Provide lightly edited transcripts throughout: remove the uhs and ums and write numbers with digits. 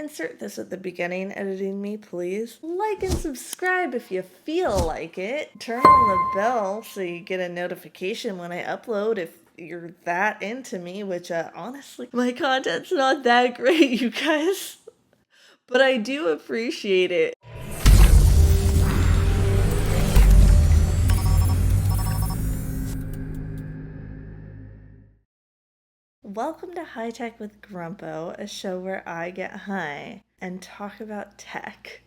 insert this at the beginning, editing me, please. Like and subscribe if you feel like it. Turn on the bell so you get a notification when I upload if you're that into me, which honestly, my content's not that great, you guys. But I do appreciate it. Welcome to High Tech with Grumpo, a show where I get high and talk about tech.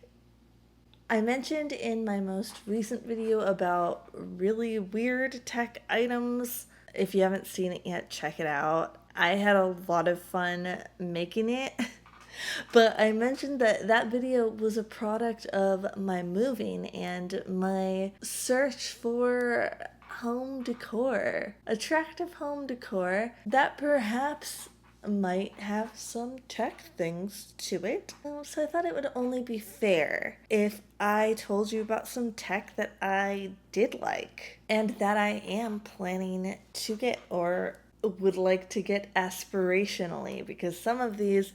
I mentioned in my most recent video about really weird tech items. If you haven't seen it yet, check it out. I had a lot of fun making it. But I mentioned that that video was a product of my moving and my search for home decor, attractive home decor that perhaps might have some tech things to it. So I thought it would only be fair if I told you about some tech that I did like and that I am planning to get or would like to get aspirationally, because some of these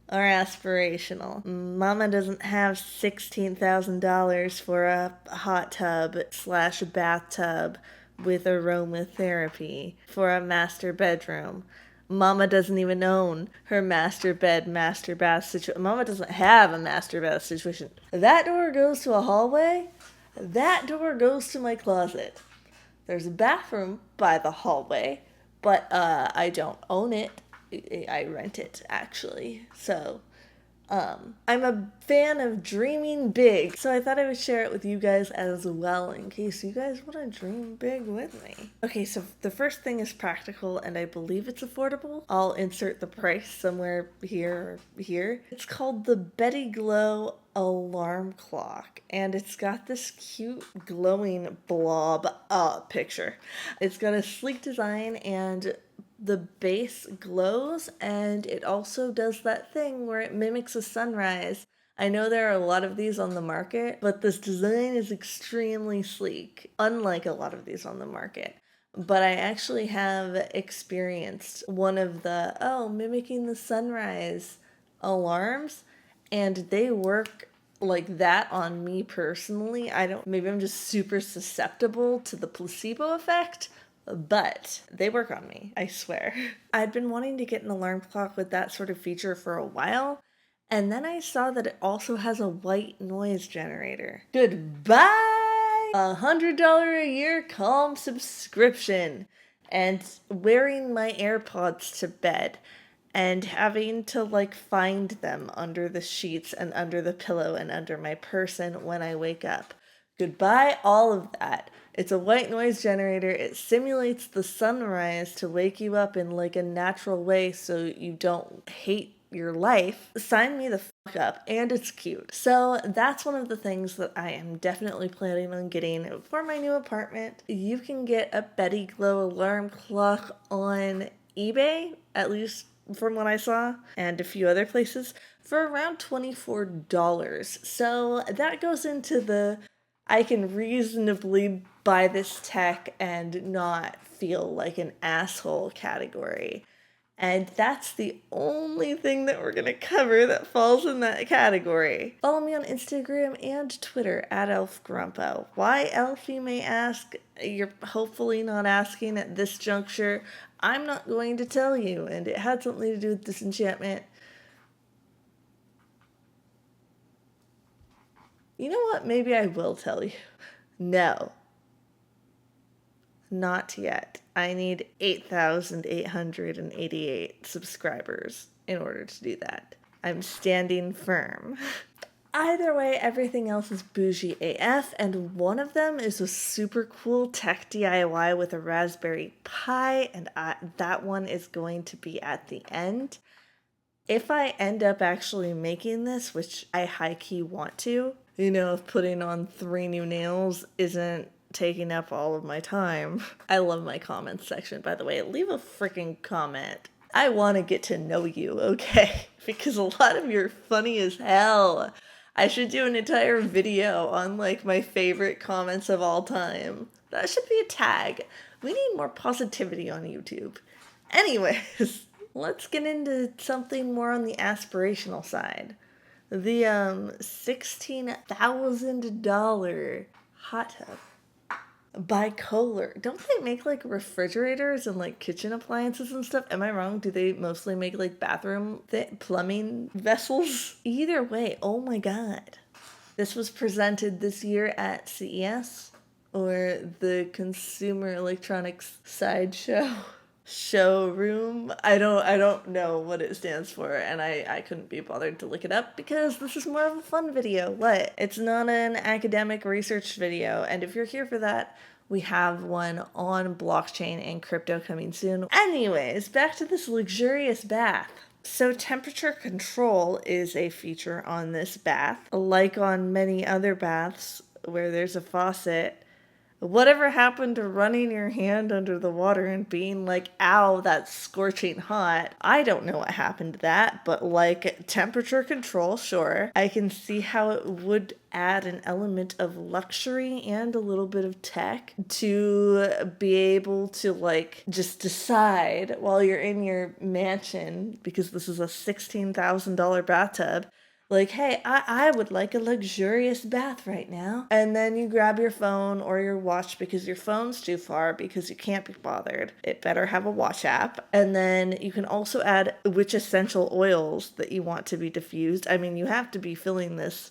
are aspirational. Mama doesn't have $16,000 for a hot tub / bathtub with aromatherapy for a master bedroom. Mama doesn't even own her master bath situation. Mama doesn't have a master bath situation. That door goes to a hallway. That door goes to my closet. There's a bathroom by the hallway, but I don't own it. I rent it, actually. So, I'm a fan of dreaming big, so I thought I would share it with you guys as well in case you guys want to dream big with me. Okay, so the first thing is practical, and I believe it's affordable. I'll insert the price somewhere here or here. It's called the BEDDI Glow alarm clock, and it's got this cute glowing blob picture. It's got a sleek design and the base glows, and it also does that thing where it mimics a sunrise. I know there are a lot of these on the market, but this design is extremely sleek, unlike a lot of these on the market. But I actually have experienced one of the, mimicking the sunrise alarms, and they work like that on me personally. Maybe I'm just super susceptible to the placebo effect, but they work on me, I swear. I'd been wanting to get an alarm clock with that sort of feature for a while, and then I saw that it also has a white noise generator. Goodbye! $100 a year calm subscription, and wearing my AirPods to bed and having to find them under the sheets and under the pillow and under my person when I wake up. Goodbye all of that. It's a white noise generator. It simulates the sunrise to wake you up in a natural way so you don't hate your life. Sign me the fuck up, and it's cute. So that's one of the things that I am definitely planning on getting for my new apartment. You can get a BEDDI Glow alarm clock on eBay, at least from what I saw, and a few other places, for around $24. So that goes into the I can reasonably buy this tech and not feel like an asshole category. And that's the only thing that we're going to cover that falls in that category. Follow me on Instagram and Twitter at ElfGrumpo. Why Elf, you may ask? You're hopefully not asking at this juncture. I'm not going to tell you, and it had something to do with disenchantment. You know what? Maybe I will tell you. No. Not yet. I need 8,888 subscribers in order to do that. I'm standing firm. Either way, everything else is bougie AF, and one of them is a super cool tech DIY with a Raspberry Pi, and that one is going to be at the end. If I end up actually making this, which I high-key want to, if putting on 3 new nails isn't taking up all of my time. I love my comments section, by the way. Leave a freaking comment. I want to get to know you, okay? Because a lot of you are funny as hell. I should do an entire video on my favorite comments of all time. That should be a tag. We need more positivity on YouTube. Anyways, let's get into something more on the aspirational side. The $16,000 hot tub. Bicolor. Don't they make like refrigerators and like kitchen appliances and stuff? Am I wrong? Do they mostly make like bathroom plumbing vessels? Either way, oh my god. This was presented this year at CES, or the Consumer Electronics Sideshow showroom. I don't know what it stands for, and I couldn't be bothered to look it up because this is more of a fun video. What? It's not an academic research video, and if you're here for that, we have one on blockchain and crypto coming soon. Anyways, back to this luxurious bath. So temperature control is a feature on this bath. Like on many other baths where there's a faucet, whatever happened to running your hand under the water and being like, ow, that's scorching hot? I don't know what happened to that, but like temperature control, sure. I can see how it would add an element of luxury and a little bit of tech to be able to like just decide while you're in your mansion, because this is a $16,000 bathtub, like, hey, I would like a luxurious bath right now. And then you grab your phone or your watch because your phone's too far because you can't be bothered. It better have a watch app. And then you can also add which essential oils that you want to be diffused. I mean, you have to be filling this,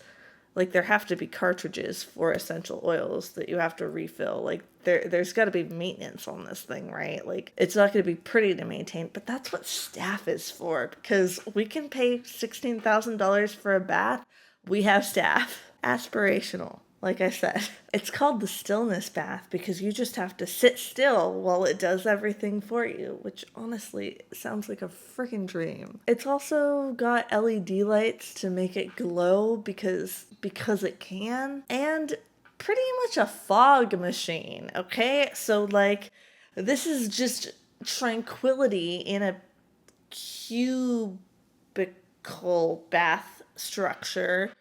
like there have to be cartridges for essential oils that you have to refill. Like there's got to be maintenance on this thing, right? Like it's not going to be pretty to maintain, but that's what staff is for, because we can pay $16,000 for a bath. We have staff. Aspirational. Like I said, it's called the stillness bath because you just have to sit still while it does everything for you, which honestly sounds like a freaking dream. It's also got LED lights to make it glow because it can, and pretty much a fog machine, okay? So like this is just tranquility in a cubicle bath structure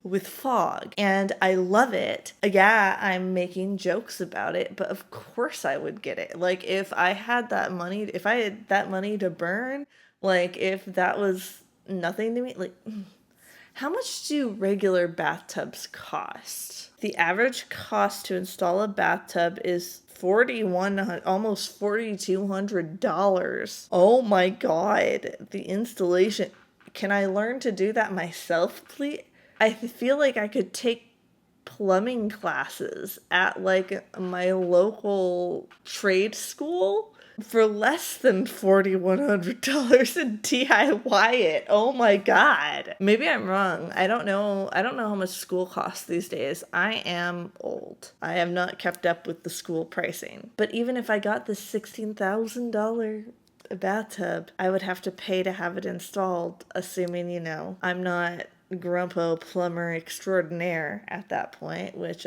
with fog, and I love it. Yeah, I'm making jokes about it, but of course I would get it. Like if I had that money to burn, like if that was nothing to me, like how much do regular bathtubs cost? The average cost to install a bathtub is almost $4,200. Oh my god, the installation. Can I learn to do that myself, please? I feel like I could take plumbing classes at like my local trade school for less than $4,100 and DIY it. Oh my god. Maybe I'm wrong. I don't know how much school costs these days. I am old. I have not kept up with the school pricing. But even if I got this $16,000 bathtub, I would have to pay to have it installed, assuming, I'm not Grumpo plumber extraordinaire at that point, which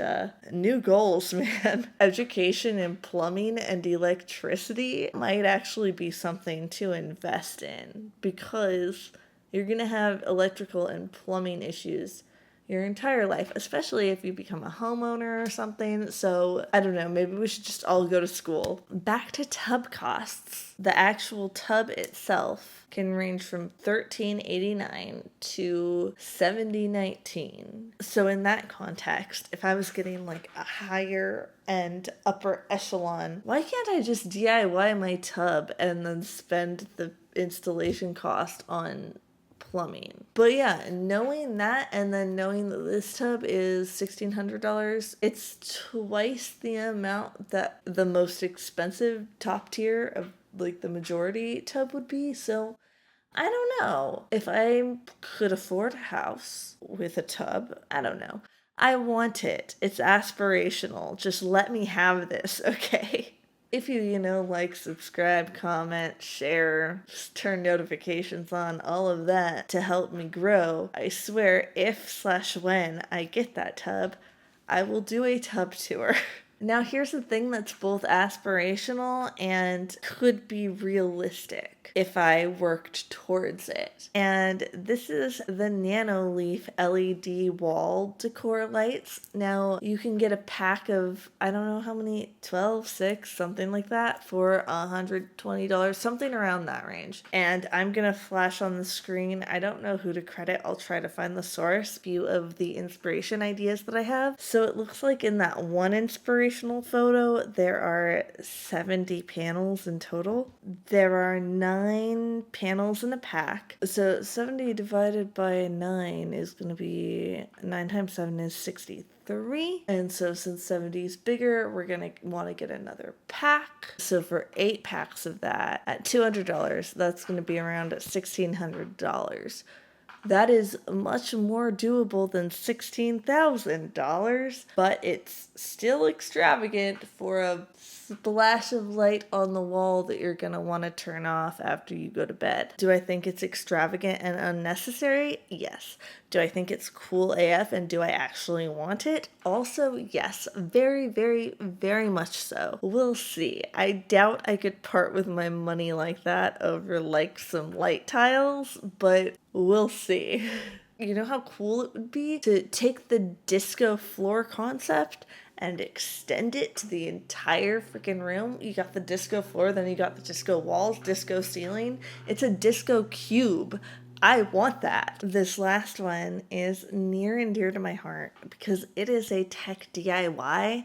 new goals, man. Education in plumbing and electricity might actually be something to invest in, because you're gonna have electrical and plumbing issues your entire life, especially if you become a homeowner or something. So I don't know, maybe we should just all go to school. Back to tub costs. The actual tub itself can range from $13.89 to $70.19. So in that context, if I was getting like a higher end upper echelon, why can't I just DIY my tub and then spend the installation cost on plumbing? But yeah, knowing that, and then knowing that this tub is $1,600, it's twice the amount that the most expensive top tier of like the majority tub would be. So I don't know. If I could afford a house with a tub, I don't know. I want it. It's aspirational. Just let me have this, okay? If you, like, subscribe, comment, share, just turn notifications on, all of that to help me grow, I swear if/when I get that tub, I will do a tub tour. Now, here's the thing that's both aspirational and could be realistic. e-ink if I worked towards it. And this is the Nano Leaf LED wall decor lights. Now you can get a pack of, I don't know how many, 12, 6, something like that for $120, something around that range. And I'm gonna flash on the screen. I don't know who to credit. I'll try to find the source view of the inspiration ideas that I have. So it looks like in that one inspirational photo, there are 70 panels in total. There are 9 panels in a pack. So 70 divided by 9 is going to be 9 times 7 is 63. And so since 70 is bigger, we're going to want to get another pack. So for 8 packs of that at $200, that's going to be around $1,600. That is much more doable than $16,000, but it's still extravagant for a splash of light on the wall that you're going to want to turn off after you go to bed. Do I think it's extravagant and unnecessary? Yes. Do I think it's cool AF and do I actually want it? Also, yes. Very, very, very much so. We'll see. I doubt I could part with my money like that over like some light tiles, but we'll see. You know how cool it would be to take the disco floor concept and extend it to the entire freaking room? You got the disco floor, then you got the disco walls, disco ceiling. It's a disco cube. I want that. This last one is near and dear to my heart because it is a tech DIY,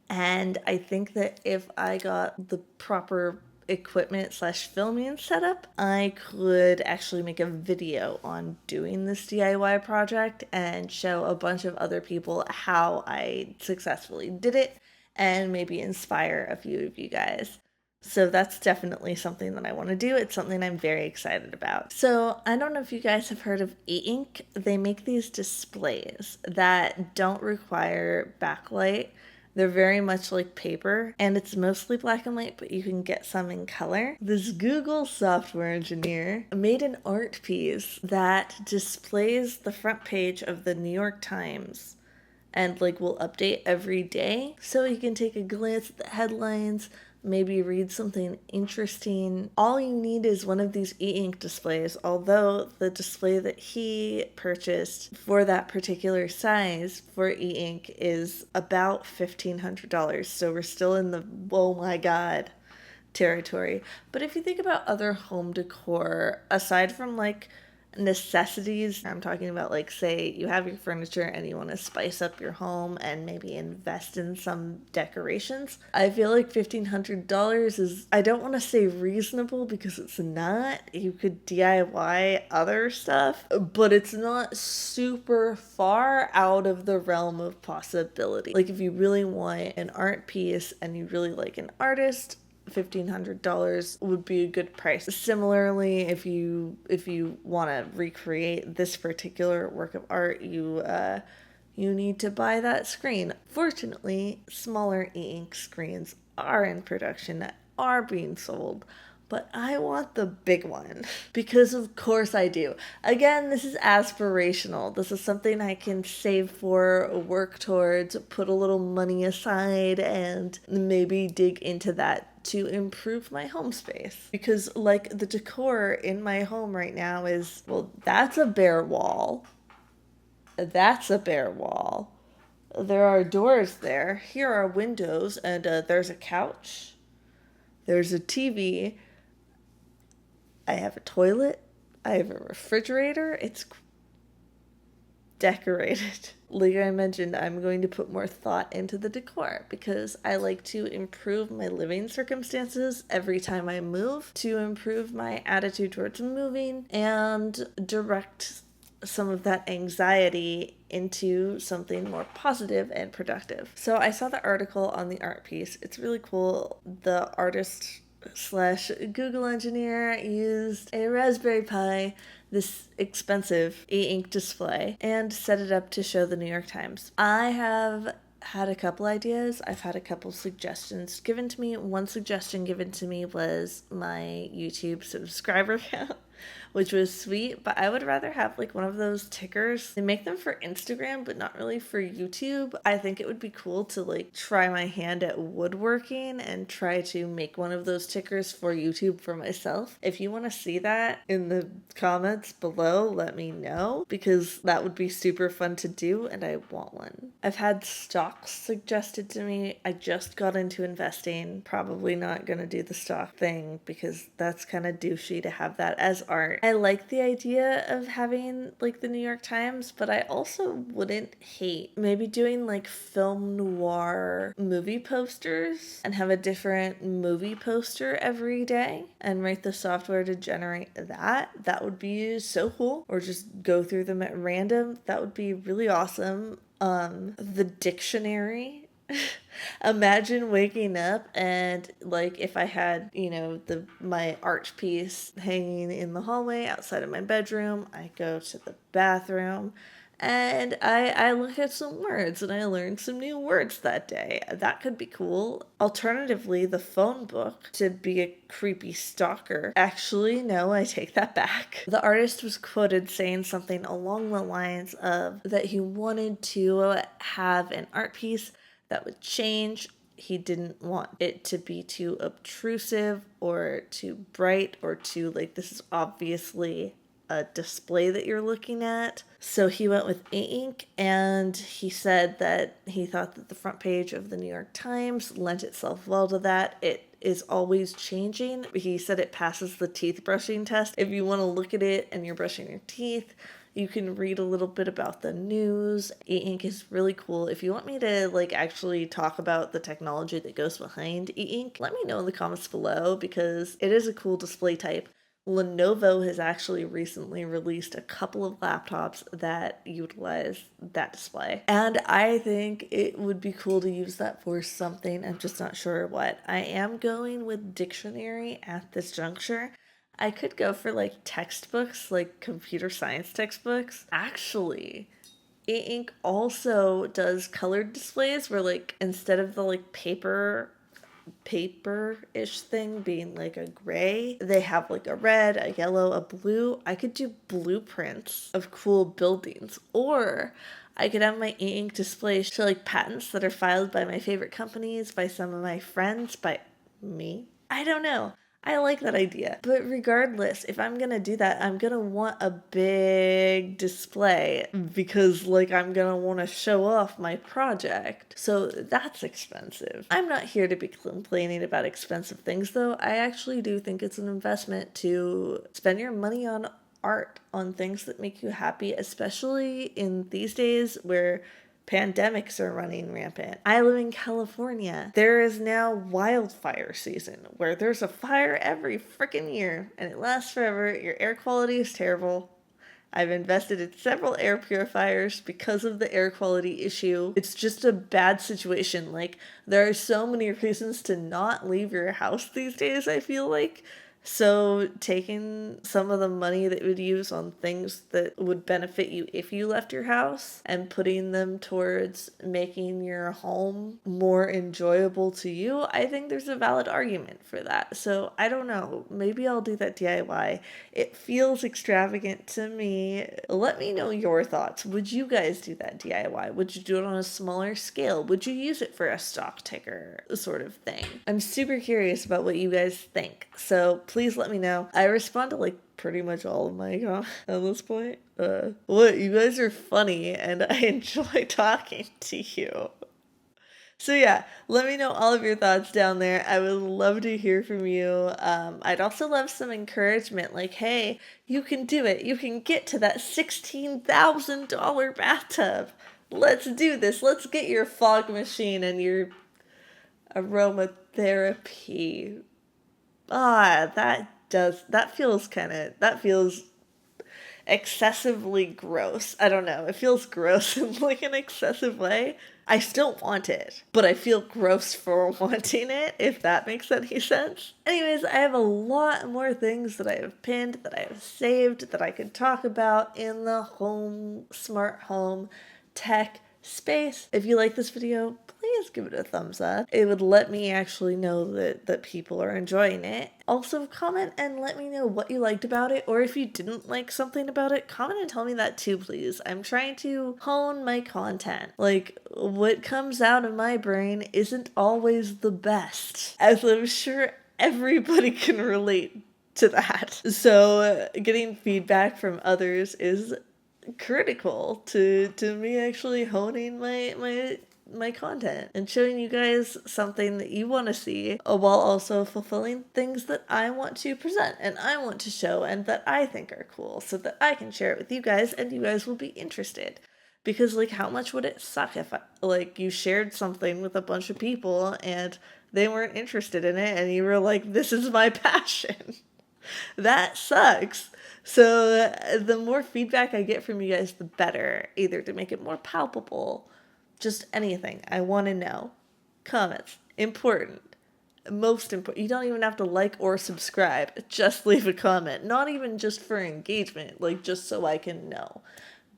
and I think that if I got the proper equipment / filming setup, I could actually make a video on doing this DIY project and show a bunch of other people how I successfully did it and maybe inspire a few of you guys. So that's definitely something that I want to do. It's something I'm very excited about. So I don't know if you guys have heard of e-ink. They make these displays that don't require backlight. They're very much like paper, and it's mostly black and white, but you can get some in color. This Google software engineer made an art piece that displays the front page of the New York Times and will update every day. So you can take a glance at the headlines, maybe read something interesting. All you need is one of these e-ink displays, although the display that he purchased for that particular size for e-ink is about $1,500. So we're still in the, oh my God, territory. But if you think about other home decor, aside from necessities, I'm talking about say you have your furniture and you want to spice up your home and maybe invest in some decorations. I feel like $1,500 is, I don't want to say reasonable because it's not. You could DIY other stuff, but it's not super far out of the realm of possibility. If you really want an art piece and you really like an artist, $1,500 would be a good price. Similarly, if you want to recreate this particular work of art, you need to buy that screen. Fortunately, smaller e-ink screens are in production that are being sold, but I want the big one because of course I do. Again, this is aspirational. This is something I can save for, work towards, put a little money aside, and maybe dig into that to improve my home space. Because the decor in my home right now is, well, that's a bare wall. That's a bare wall. There are doors there. Here are windows, and there's a couch. There's a TV. I have a toilet. I have a refrigerator. It's decorated. Like I mentioned, I'm going to put more thought into the decor because I like to improve my living circumstances every time I move, to improve my attitude towards moving and direct some of that anxiety into something more positive and productive. So I saw the article on the art piece. It's really cool. The artist / Google engineer used a Raspberry Pi, this expensive e-ink display, and set it up to show the New York Times. I have had a couple ideas. I've had a couple suggestions given to me. One suggestion given to me was my YouTube subscriber count. which was sweet, but I would rather have like one of those tickers. They make them for Instagram, but not really for YouTube. I think it would be cool to like try my hand at woodworking and try to make one of those tickers for YouTube for myself. If you want to see that in the comments below, let me know, because that would be super fun to do and I want one. I've had stocks suggested to me. I just got into investing. Probably not gonna do the stock thing because that's kind of douchey to have that as art. I like the idea of having like the New York Times, but I also wouldn't hate maybe doing like film noir movie posters and have a different movie poster every day and write the software to generate that. That would be so cool. Or just go through them at random. That would be really awesome. The dictionary. Imagine waking up and like if I had, you know, my art piece hanging in the hallway outside of my bedroom, I go to the bathroom and I look at some words and I learn some new words that day. That could be cool. Alternatively, the phone book to be a creepy stalker. Actually, no, I take that back. The artist was quoted saying something along the lines of that he wanted to have an art piece that would change. He didn't want it to be too obtrusive or too bright or too like this is obviously a display that you're looking at. So he went with ink, and he said that he thought that the front page of the New York Times lent itself well to that. It is always changing. He said it passes the teeth brushing test. If you want to look at it and you're brushing your teeth, you can read a little bit about the news. E-ink is really cool. If you want me to like actually talk about the technology that goes behind e-ink, let me know in the comments below because it is a cool display type. Lenovo has actually recently released a couple of laptops that utilize that display. And I think it would be cool to use that for something. I'm just not sure what. I am going with dictionary at this juncture. I could go for like textbooks, like computer science textbooks. Actually, e-ink also does colored displays where like instead of the like paper-ish thing being like a gray, they have like a red, a yellow, a blue. I could do blueprints of cool buildings, or I could have my e-ink display show like patents that are filed by my favorite companies, by some of my friends, by me. I don't know. I like that idea. But regardless, if I'm gonna do that, I'm gonna want a big display because like I'm gonna want to show off my project. So that's expensive. I'm not here to be complaining about expensive things though. I actually do think it's an investment to spend your money on art, on things that make you happy, especially in these days where pandemics are running rampant. I live in California. There is now wildfire season where there's a fire every freaking year and it lasts forever. Your air quality is terrible. I've invested in several air purifiers because of the air quality issue. It's just a bad situation. Like, there are so many reasons to not leave your house these days, I feel like. So taking some of the money that you would use on things that would benefit you if you left your house and putting them towards making your home more enjoyable to you, I think there's a valid argument for that. So I don't know, maybe I'll do that DIY. It feels extravagant to me. Let me know your thoughts. Would you guys do that DIY? Would you do it on a smaller scale? Would you use it for a stock ticker sort of thing? I'm super curious about what you guys think. So please let me know. I respond to like pretty much all of my comments at this point. What? You guys are funny and I enjoy talking to you. So yeah, let me know all of your thoughts down there. I would love to hear from you. I'd also love some encouragement like, hey, you can do it. You can get to that $16,000 bathtub. Let's do this. Let's get your fog machine and your aromatherapy. That feels excessively gross. I don't know. It feels gross in like an excessive way. I still want it, but I feel gross for wanting it, if that makes any sense. Anyways, I have a lot more things that I have pinned, that I have saved, that I could talk about in the smart home tech space. If you like this video, please just give it a thumbs up. It would let me actually know that people are enjoying it. Also, comment and let me know what you liked about it, or if you didn't like something about it, comment and tell me that too, please. I'm trying to hone my content. Like, what comes out of my brain isn't always the best, as I'm sure everybody can relate to that. So getting feedback from others is critical to me actually honing my content and showing you guys something that you want to see, while also fulfilling things that I want to present and I want to show and that I think are cool, so that I can share it with you guys and you guys will be interested. Because, like, how much would it suck if like you shared something with a bunch of people and they weren't interested in it and you were like, this is my passion? That sucks. So the more feedback I get from you guys, the better. Either to make it more palpable, just anything. I want to know. Comments, important. Most important. You don't even have to like or subscribe. Just leave a comment. Not even just for engagement, like just so I can know.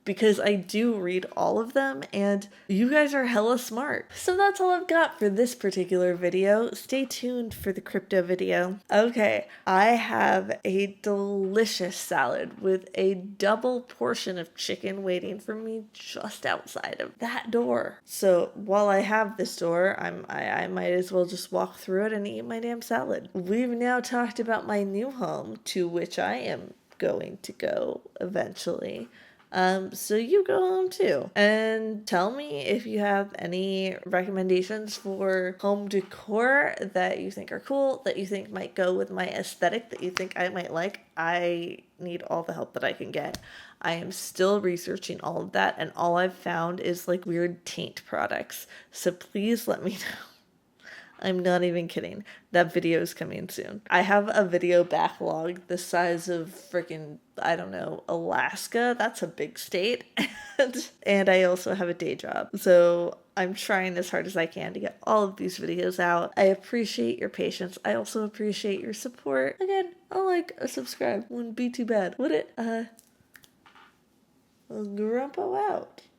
Because I do read all of them, and you guys are hella smart. So that's all I've got for this particular video. Stay tuned for the crypto video. Okay, I have a delicious salad with a double portion of chicken waiting for me just outside of that door. So while I have this door, I might as well just walk through it and eat my damn salad. We've now talked about my new home, to which I am going to go eventually. So you go home too, and tell me if you have any recommendations for home decor that you think are cool, that you think might go with my aesthetic, that you think I might like. I need all the help that I can get. I am still researching all of that, and all I've found is like weird taint products. So please let me know. I'm not even kidding. That video is coming soon. I have a video backlog the size of freaking, I don't know, Alaska. That's a big state. And I also have a day job. So I'm trying as hard as I can to get all of these videos out. I appreciate your patience. I also appreciate your support. Again, a like, a subscribe wouldn't be too bad, would it? Grumpo out.